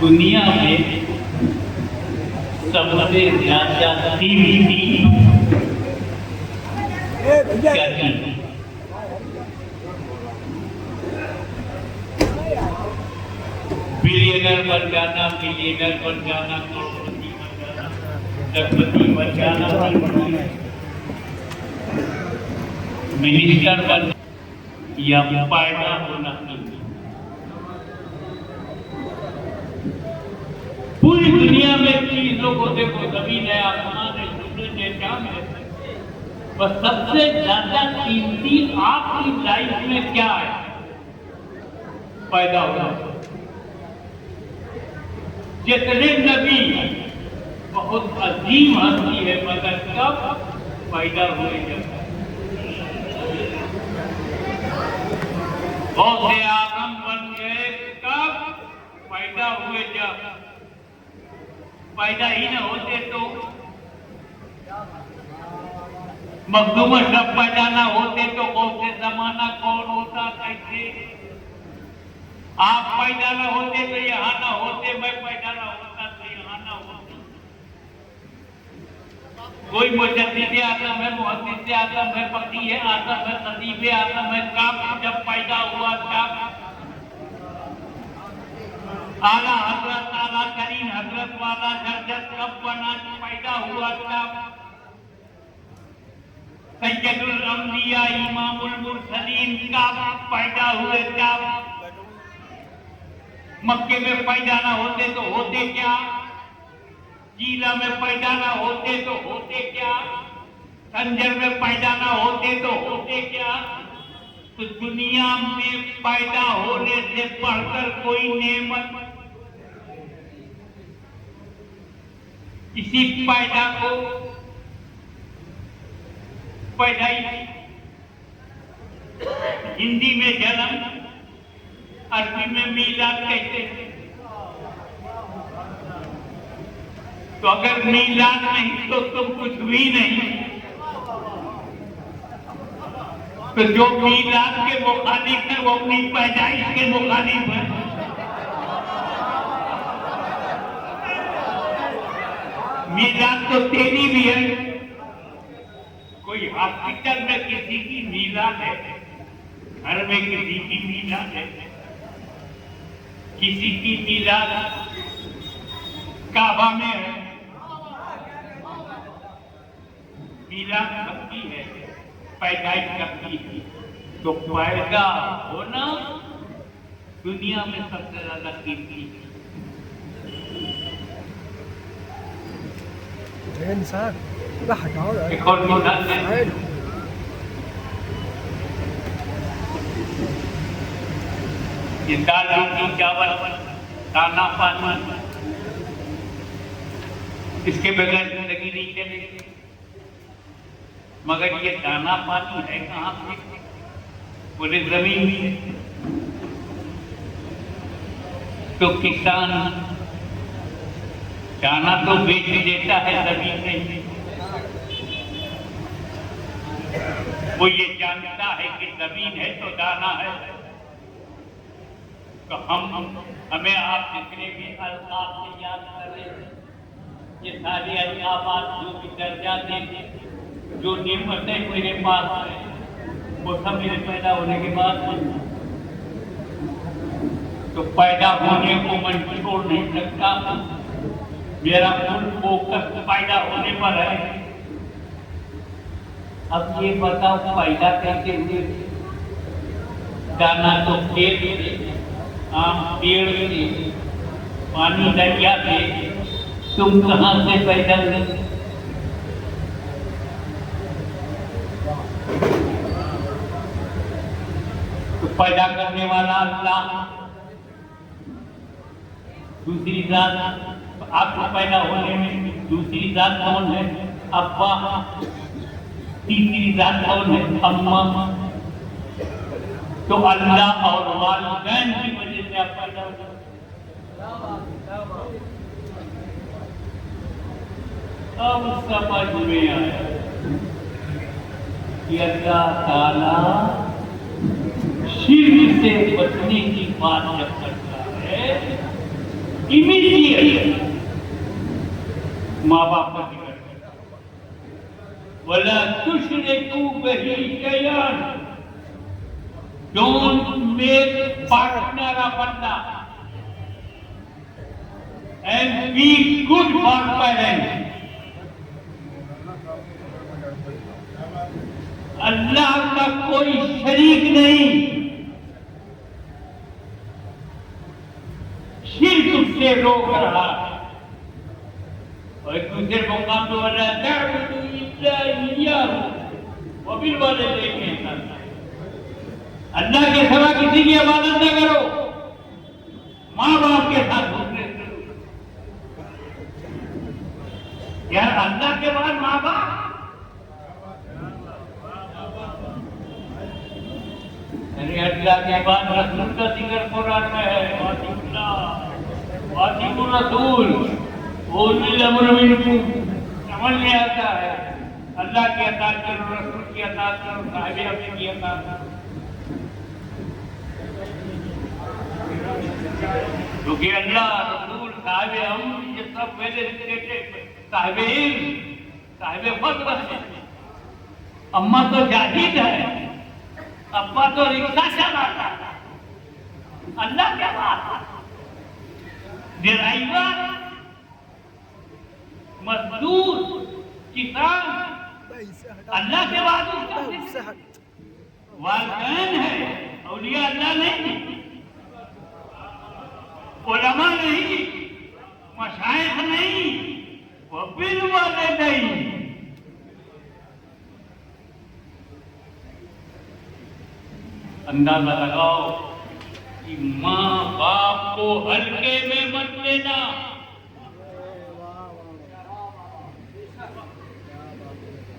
दुनिया में सबसे ज्यादा कीमती क्या चीज? बिलियनर बन जाना, मिलियनर बन जाना, करोड़पति बन जाना, लखपति बन जाना, मिनिस्टर बन या पैदा होना नहीं। पूरी दुनिया में चीजों को देखो, जमीन है, आसमान है, सूरज है, चांद है, बस सबसे ज्यादा कीमती आपकी लाइफ में क्या है? पैदा होना। जितने नबी बहुत अजीम हस्ती है, मगर कब पैदा हुए? जब गौसे आजम बन गए, कब पैदा हुए? जब पैदा ही न होते तो मखदूम अशरफ पैदा न होते तो गौसे जमाना कौन होता? कैसे आप पैदा न होते तो यहाँ न होते, मैं पैदा न होता तो यहाँ न होता। कोई मुजद्दिद आज़म है, मुहद्दिस आज़म है, फकीह आज़म है, खतीब आज़म है, कब जब पैदा हुआ? तब आला हजरत, आला करीम हजरत वाला दर्जत कब बना? पैदा हुआ तब। सैयदुल अंबिया इमामुल मुरसलीन कब पैदा हुए? तब। मक्के में पैदा ना होते तो होते क्या? जीला में पैदा ना होते तो होते क्या? संजर में पैदा ना होते तो होते क्या? तो दुनिया में पैदा होने से बढ़कर कोई नेमत इसी पैदा को पैदाइश, हिंदी में जन्म, अरबी में मीलाद कहते हैं। तो अगर मीलाद नहीं तो तुम कुछ भी नहीं। तो जो मीलाद के मुखालिफ है वो अपनी पैदाइश के मुखालिफ है। मीलाद तो तेरी भी है। कोई हॉस्पिटल में किसी की मीलाद है, घर में किसी की मीलाद है, किसी की मीलाद काबा में है। मीलाद सबकी है, पैदाइश सबकी है। तो पैदा होना दुनिया में सबसे ज्यादा कीमती है। इंसान पूरा हटाओ यार। एक और निशान है। साइड ये दाल रोटी चावल खाना पानी, इसके बगैर जिंदगी नहीं चलेगी। मगर ये दाना पानी है कहाँ से? पूरे जमीन से। तो किसान दाना तो बेच देता है जमीन में, वो ये जानता है कि जमीन है तो दाना है। तो हमें आप जितने भी अल्फाज से याद कर रहे हैं, ये सारे अल्फाज जो भी दर्जा देते, जो नेमतें मेरे पास है, वो सब मेरे पैदा होने के बाद, तो पैदा होने को मैं छोड़ नहीं सकता। मेरा फुल फोकस पैदा होने पर है। अब ये बताओ पैदा कैसे हुए? दाना तो खेत से, आम पेड़ से, पानी दरिया से, तुम कहाँ से पैदा हुए? तो पैदा करने वाला अल्लाह, दूसरी जात आपको पैदा होने में दूसरी जात कौन है? अब्बा। तीसरी जात कौन है? अम्मा। तो अल्लाह और वालिदैन की वजह से आप पैदा हो। अब समझ में आया कि अल्लाह ताला शिर्क से बचने की बात जब करता है, इमीडिएट माँ बाप का जिक्र करता है। वला तुश्रिकू बिही शैअन, don't make partner of Allah and be good for parents. Allah का कोई शरीक नहीं, शिर्क से रोक रहा है। और एक दूसरे मुकाम तो अल्लाह के सिवा किसी की इबादत न करो, माँ बाप के साथ दूसरे यार, अल्लाह के बाद माँ बाप। अरे अल्लाह के बाद रसूल का जिक्र कुरान में है। वातिकुर रसूल उलिल अम्र मिनकुम, समझ में आता है। अल्लाह की अताअत करो, रसूल की अताअत करो, साहिब अपने की अताअत करो। क्योंकि अल्लाह, रसूल, साहिब हम, ये सब वेल एजुकेटेड, साहिब इल्म, साहिब फज़्ल है। अम्मा तो जाहिद है, अब्बा तो रिक्शा चलाता था। अल्लाह के बाद ड्राइवर, मजदूर, किसान, अल्लाह के बाद वालिदैन है। औलिया अल्लाह नहीं, उलमा नहीं, मशाइख नहीं, वबिल वालिदैन। अंदाजा लगाओ कि माँ बाप को हल्के में मत लेना।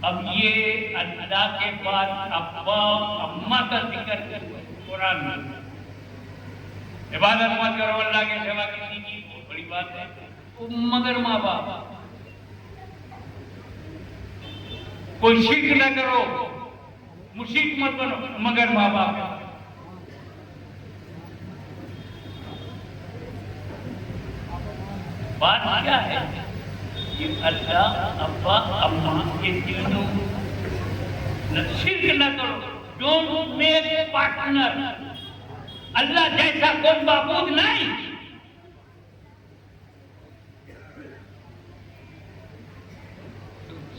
अब ये अल्लाह के बाद अब्बा अम्मा का जिक्र कुरान में, इबादत मत करो अल्लाह के सिवा किसी की, बहुत बड़ी बात है। मगर माँ बाप, कोई शिर्क न करो, मुशीक मत बनो, मगर माँ बाप। बात क्या है? ये अल्लाह, अब्बा, अम्मा, ये तीनों शिर्क न करो, डोंट मेक पार्टनर। अल्लाह जैसा कोई माबूद नहीं।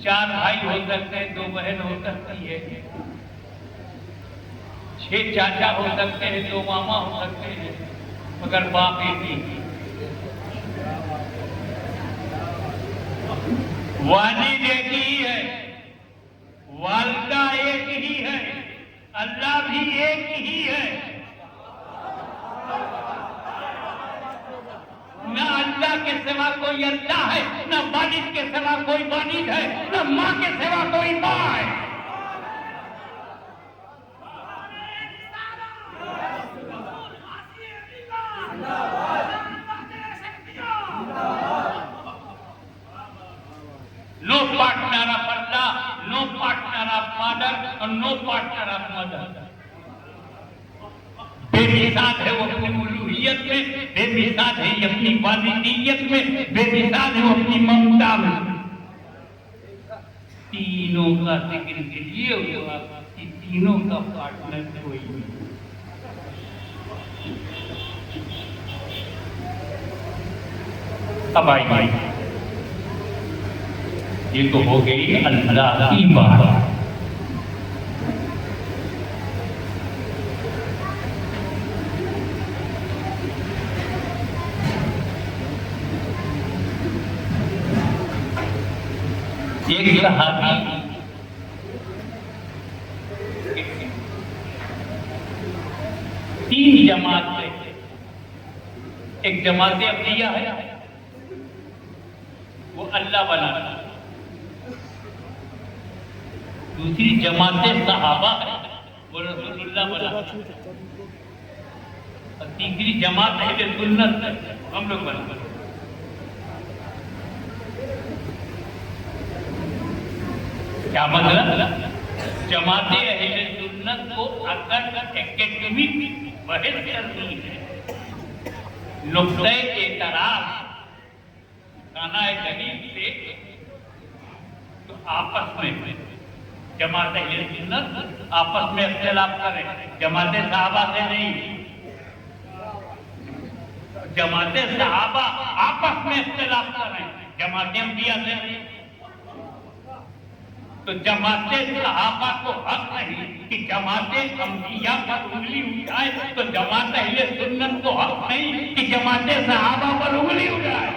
चार भाई हो सकते हैं, दो बहन हो सकती है, 6 चाचा हो सकते हैं, 2 मामा हो सकते हैं, मगर बाप एक ही। वालिद एक ही है, वालिदा एक ही है, अल्लाह भी एक ही है। न अल्लाह के सिवा कोई अल्लाह है, न वालिद के सिवा कोई वालिद है, न माँ के सिवा कोई माँ है। No partner of Allah, no partner of father, और no partner of mother। बेमिसाल है वो अपनी उलूहियत में, बेमिसाल है ये अपनी वालिदियत में, बेमिसाल है वो अपनी ममता में। तीनों का जिक्र ये हुआ कि तीनों का पार्टनर कोई नहीं। अब आई ये तो हो गई अल्लाह की बात। एक सहाबी तीन जमात है, एक जमात अब्दिया है वो अल्लाह बनाता, दूसरी जमात सहाबा है वो रसूलुल्लाह बनाता, और तीसरी जमात अहले सुन्नत है हम लोग बनाते। क्या मतलब? जमाते अहले सुन्नत को अगर एकेडमिक बहस करनी है, नुक्ते एतराज खाना दलील से, तो आपस में जमात अहले सुन्नत आपस में इख्तिलाफ करें, जमाते सहाबा से नहीं। जमाते सहाबा आपस में इख्तिलाफ करें, जमाते अंबिया से नहीं। तो जमाते सहाबा को हक नहीं कि जमाते अंबिया पर उंगली उठाए, तो जमात अहले सुन्नत को हक नहीं कि जमाते सहाबा पर उंगली उठाए।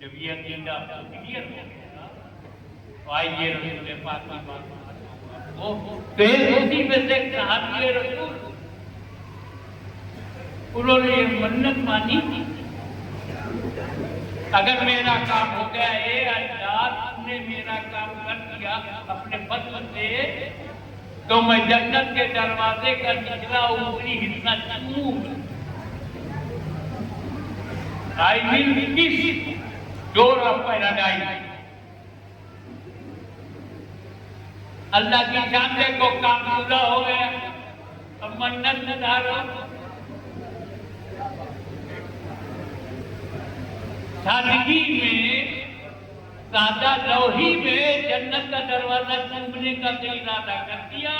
जब ये अकीदा क्लियर हो गया तो आइए रसूल पाक की बात वो उसी में से सहाबी रसूल उन्होंने ये मन्नत मानी, अगर मेरा काम हो गया है अल्लाह तुमने मेरा काम कर दिया अपने फजल से, तो मैं जन्नत के दरवाजे का निचला ऊपरी हिस्सा छूऊं। आई विल किस डोर ऑफ पैराडाइज। अल्लाह की शान देखो, काम पूरा हो गया, अब मन्नत निधारो। सादगी में, सादा लौही में जन्नत का दरवाजा चूमने का तो इरादा कर दिया,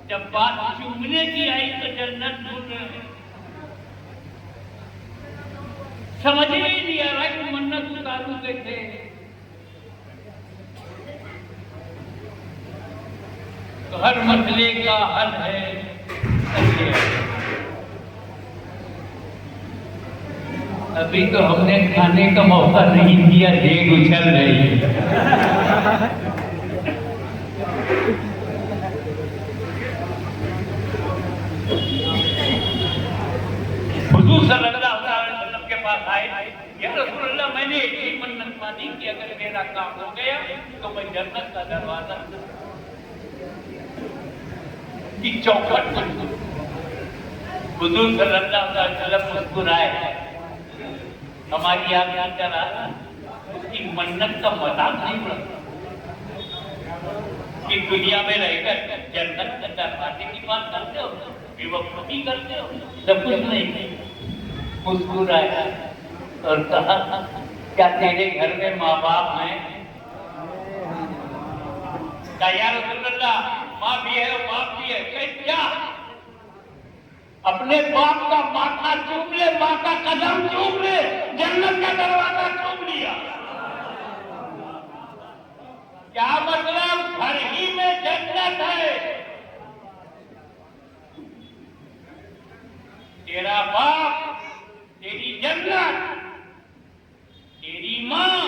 जब बात चूमने की आई तो जन्नत भूल रहे। समझ में ही नहीं आ रहा कि मन्नत उतारू कैसे। तो हर मसले का हल है अभी तो हमने खाने का मौका नहीं दिया, देग उछल रही है। हुजूर सल्लल्लाहु अलैहि वसल्लम के पास आए, या रसूलल्लाह मैंने एक ही मन्नत मानी कि अगर मेरा काम हो गया तो मैं जन्नत का दरवाजा की चौखट पर। हुजूर सल्लल्लाहु अलैहि वसल्लम मुस्कुराए, हमारी आज्ञा करा, उसकी मन्नत का मजाक नहीं बढ़ता कि दुनिया में रहकर जन्नत के दरवाजे की बात करते हो, बेवकूफी करते हो, सब कुछ नहीं। मुस्कुराया और कहा क्या तेरे घर में माँ बाप हैं? या रसूलल्लाह माँ भी है और बाप भी है। क्या अपने बाप का माथा चूम ले, माँ का कदम चूम ले, जन्नत का दरवाजा चूम लिया। क्या मतलब? घर ही में जन्नत है। तेरा बाप, तेरी जन्नत, तेरी माँ,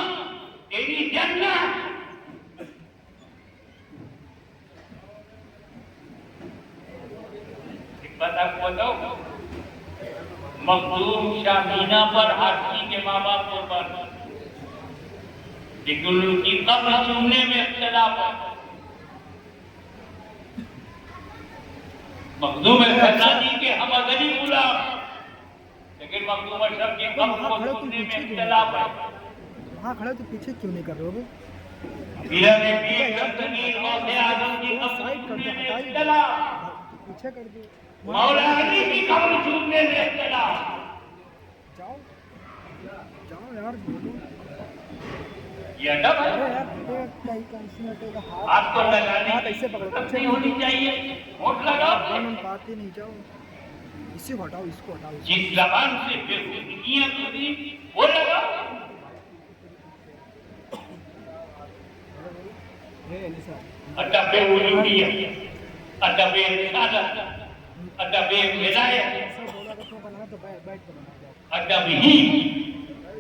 मखदूम शाह मीना पर हाथी के माँ बाप कुर्बान, लेकिन उनकी कब्र चूमने में इख्तिलाफ है। मखदूम फैजानी के हम अगली गुलाम, लेकिन मखदूम अशरफ की कब्र को चूमने में इख्तिलाफ है। वहाँ खड़े तो पीछे क्यों नहीं कर रहे हो? पीछे कर दो। मौला अली की कब्र चूमने में इख्तिलाफ। जाओ जाओ यार, बोलो। ये अदब है। अरे यार कहीं कैंसी हटेगा हाथ? आपको लगाने हाथ ऐसे पकड़ो, पीछे नहीं होनी चाहिए। होठ लगाओ। बात ही नहीं, जाओ इसी को हटाओ, इसको हटाओ। जिस जबान से बेवकूफियां करी वो लगाओ। अदब उलूहिया, अदब रिसालत, अदब विलायत, अदब ही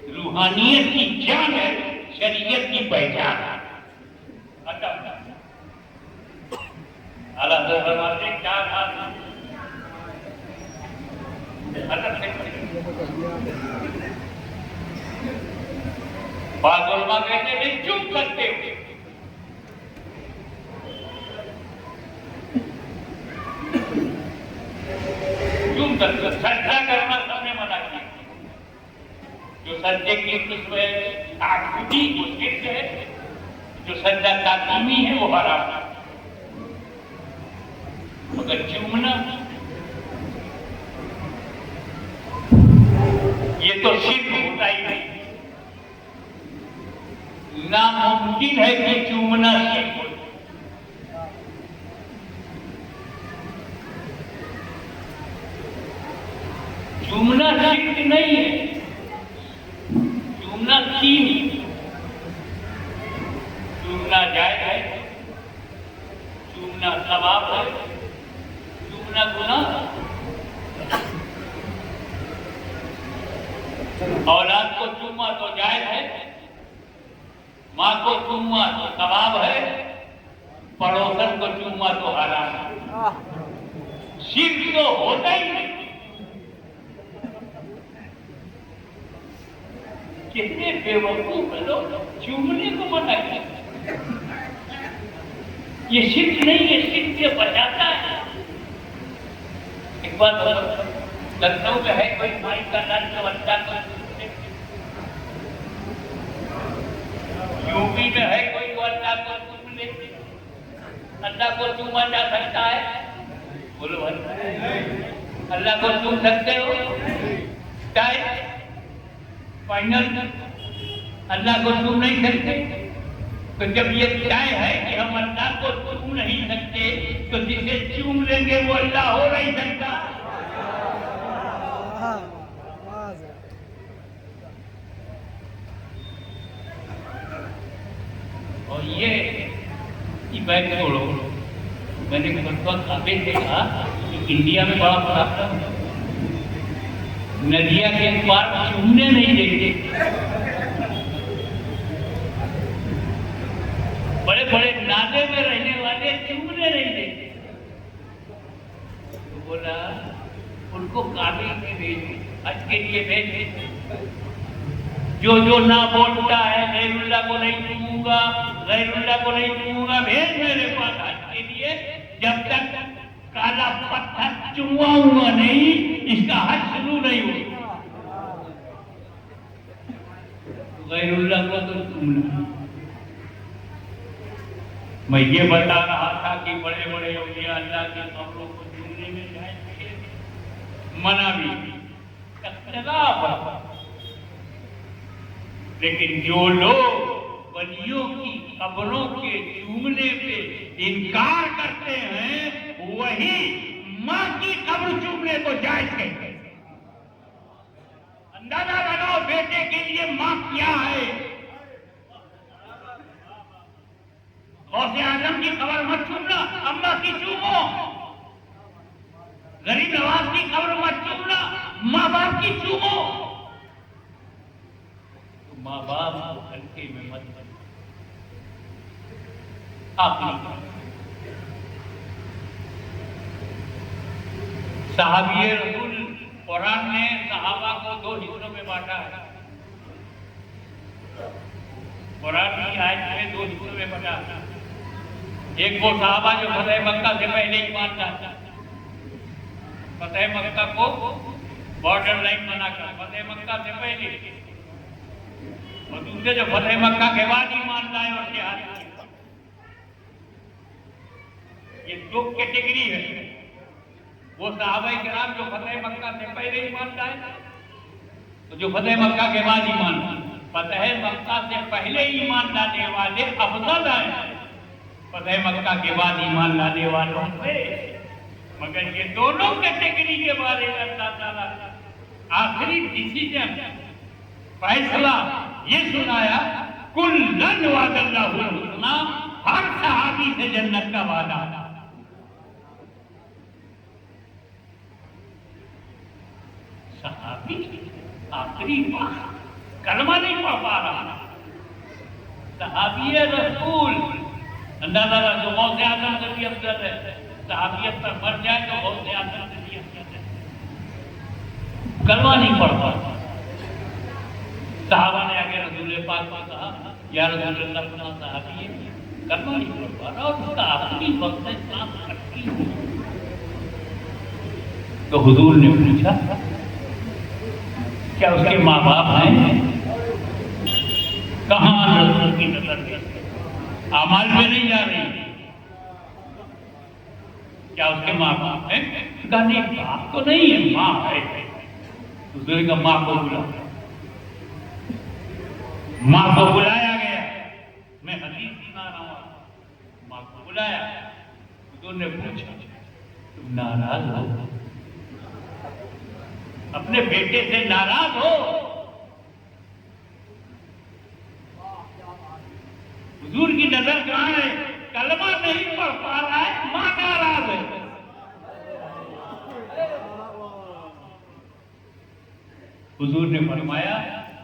रूहानियत की जान है, शरीयत की पहचान है। अदब अल्लाह ताला ने क्या कहा? अदब से बात उलमा कहते हैं चुप करते हो। सज्जा करना सबने मना किया। जो सज्जे की किस्म है ताकूदी वो शिर्क है, जो सज्जा ताकीमी है वो हराम है। मगर चूमना ये तो शिर्क होता ही नहीं। नामुमकिन है कि चूमना शिर्क हो। चूमना शिर्क नहीं है, चूमना कीन, चूमना जायज है, चूमना सवाब है, चूमना गुनाह। औलाद को चूमा तो जायज है, माँ को चूमा तो सवाब है, पड़ोसन को चूमा तो हराम है। शिर्क तो होता ही नहीं। कितने बेवकूफ लोग चूमने को मना किया। ये शिर्क नहीं है, शिर्क से बचाता है। एक बात लखनऊ में है कोई माई का लाल बच्चा को, यूपी में है कोई अल्लाह को चूम ले। अल्लाह को चूमा जा सकता है? बोलो भाई, अल्लाह को चूम सकते हो? चाहे फाइनल अल्लाह को चूम नहीं सकते। तो जब ये तय है कि हम अल्लाह को चूम नहीं सकते, तो जिसे चूम लेंगे वो अल्लाह हो नहीं सकता। और ये बैठ छोड़ो, मैंने काबे देखा कि इंडिया में बड़ा प्रॉब्लम है। नदिया के पार चूमने नहीं देते। बड़े बड़े नाले में रहने वाले चूमने नहीं देते। तो बोला उनको काबिल में भेजे, आज के लिए भेजे। जो ना बोलता है गैरुल्लाह को नहीं चूमूंगा, गैरुल्लाह को नहीं चूमूंगा, भेज मेरे पास आज के लिए। जब तक काला पत्थर चुमवाऊंगा नहीं, इसका हज शुरू नहीं होगा। गैरुल्लाह को तो चूमना। मैं ये बता रहा था कि बड़े बड़े औलिया अल्लाह के कब्रों को चूमने में जाएंगे, मना भी, लेकिन जो लोग वलियों की कब्रों के चूमने पे इनकार करते हैं, वही माँ की कब्र चूमने को जायज कहते हैं। अंदाजा लगाओ बेटे के लिए माँ क्या है। गौसे आजम की कब्र मत चूमना, अम्मा की चूमो। गरीब नवाज की कब्र मत चूमना, माँ बाप की चूमो। तो माँ बाप को हल्के में मत साहबी रसूल कुरान ने में बांटा है, कुरानी आयत में 2 हिस्सों में बटा। एक वो साहबा जो फतेह मक्का से पहले ईमान लाया, फतेह मक्का को बॉर्डर लाइन बनाकर फतेह मक्का से पहले, और दूसरे जो फतेह मक्का के बाद ईमान लाए और जिहाद किए। ये 2 कैटेगरी है। वो सहाबाए किराम जो फतेह मक्का से पहले ईमान लाए, तो जो फतेह मक्का के बाद ईमान लाए। फतेह मक्का से पहले ईमान लाने वाले अफजल हैं फतेह मक्का के बाद ईमान लाने वालों से। मगर ये दोनों कैटेगरी के बारे में अल्लाह ताला आखिरी डिसीजन फैसला ये सुनाया, कुल्लन वादल्लाहुल हुस्ना, हर सहाबी से जन्नत का वादा। सहाबी आखिरी बात कलमा नहीं पढ़ पा रहा, सहाबी रसूल अंदाजा जो गौसे आजम से भी अफजल है, सहाबियत पर मर जाए तो गौसे आजम से भी अफजल है, कलमा नहीं पढ़ पाता। साहबा ने आगे रसूल पाक को कहा, या रसूल अल्लाह अपना सहाबी है, कलमा नहीं पढ़ पा रहा, और उसका आखिरी वक्त है सांस कटती हुई। तो हुजूर ने पूछा, क्या उसके माँ बाप हैं? कहाँ रसूल की नजर अमाल में नहीं जा रही? क्या उसके माँ बाप हैं? कहा नहीं, बाप तो नहीं है, माँ है। हुजूर का माँ को बुला, माँ को बुलाया गया। मैं हदीस सुना रहा हूँ, माँ को बुलाया। हुजूर ने पूछा, तुम नाराज हो? अपने बेटे से नाराज हो? हुजूर की नजर कहाँ है? कलमा नहीं पढ़ पा रहा है, मां नाराज है। हुजूर ने फरमाया,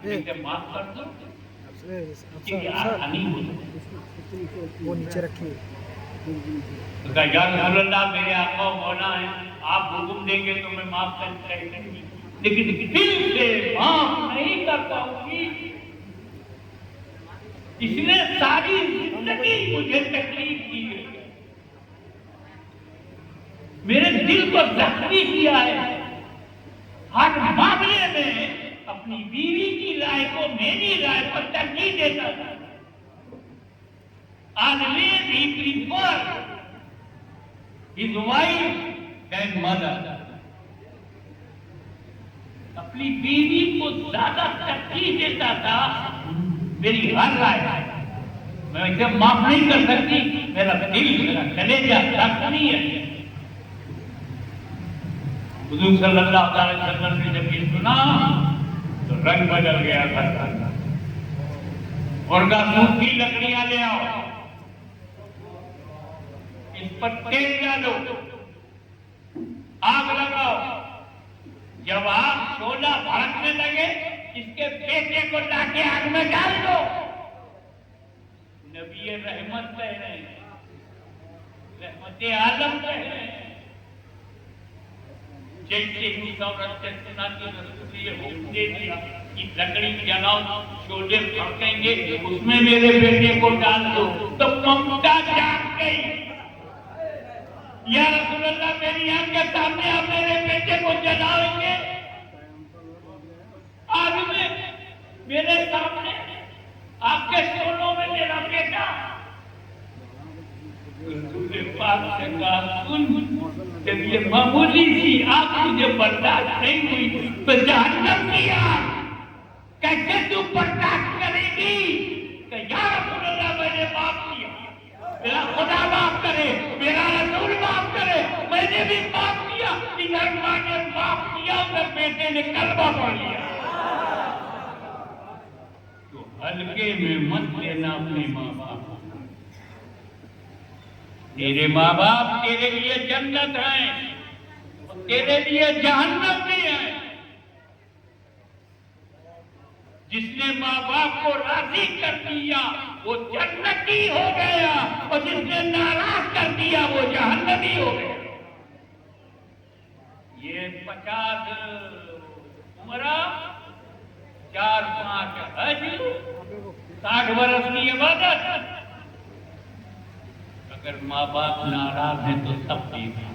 इसे माफ कर दो, वो नीचे रखिए। तो कहा, या रसूल अल्लाह, मेरे आका मौला है, आप हुक्म देंगे तो मैं माफ कर देंगी, लेकिन दिल से माफ नहीं कर पाऊंगी। इसने सारी जिंदगी मुझे तकलीफ दी है, मेरे दिल को जख्मी किया है, हर मामले में अपनी बीवी की राय को मेरी राय पर तरजीह देता था। Always he preferred his wife than mother. अपनी बीवी को ज्यादा तरजीह देता था मेरी हर राय। मैं इसे माफ नहीं कर सकती, मेरा दिल, मेरा कलेजा सख्त नहीं है। हुजूर सल्लल्लाहु अलैहि वसल्लम ने जब ये सुना तो रंग बदल गया था। मुर्गा सूख की लकड़ियां ले आओ, इस पर तेल डालो, आग लगाओ। जब आग शोला भड़कने लगे, इसके बेटे को लाके आग में डाल दो। नबी रहमत कह रहे हैं, रहमत आलम कह रहे हैं। जैसे ही औरत से सुना कि रसूल ये हुक्म दे दिया कि लकड़ी जलाओ, शोले भड़केंगे, उसमें मेरे बेटे को डाल दो, तो ममता जाग गई। या रसूल अल्लाह, मेरी आंख के सामने आप मेरे बेटे को जलाएंगे? आज में मेरे सामने आपके शोलों में मेरा बेटा। पाक से कहा, सुन, जब ये मामूली सी आग तुझे बर्दाश्त नहीं हुई तो जहन्नम की आग कैसे तू बर्दाश्त करेगी? या रसूल अल्लाह, मैंने माफ किया, मेरा खुदा माफ करे, मेरा रसूल माफ करे, मैंने भी माफ किया। इधर माँ ने माफ किया, उधर बेटे ने कलमा पढ़ लिया। तो हल्के में मत लेना अपने माँ बाप। तेरे माँ बाप तेरे लिए जन्नत है, तेरे लिए जहन्नम भी है। जिसने माँ बाप को राजी कर दिया वो जन्नती हो गया, और जिसने नाराज कर दिया वो जहन्नमी हो गया। ये 50 उम्र 4-5 हज, 60 वर्ष की इबादत। अगर माँ बाप नाराज हैं तो सब ठीक है।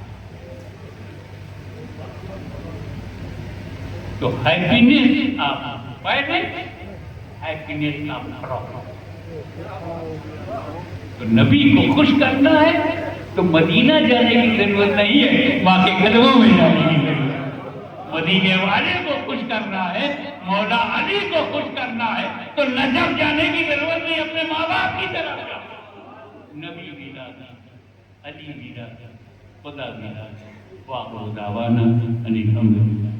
तो हैप्पीनेस आप पहले, हैप्पीनेस आप करो। तो नबी को खुश करना है तो मदीना जाने की जरूरत नहीं है, वहां के कदमों में जाने की जरूरत है। मदीने वाले को खुश करना है, मौला अली को खुश करना है तो नजफ जाने की जरूरत नहीं, अपने माँ बाप की तरफ जाओ। नबी भी राजी, अली भी राजी, खुदा भी राजी। वाह दावाना अल्हम्दुलिल्लाह।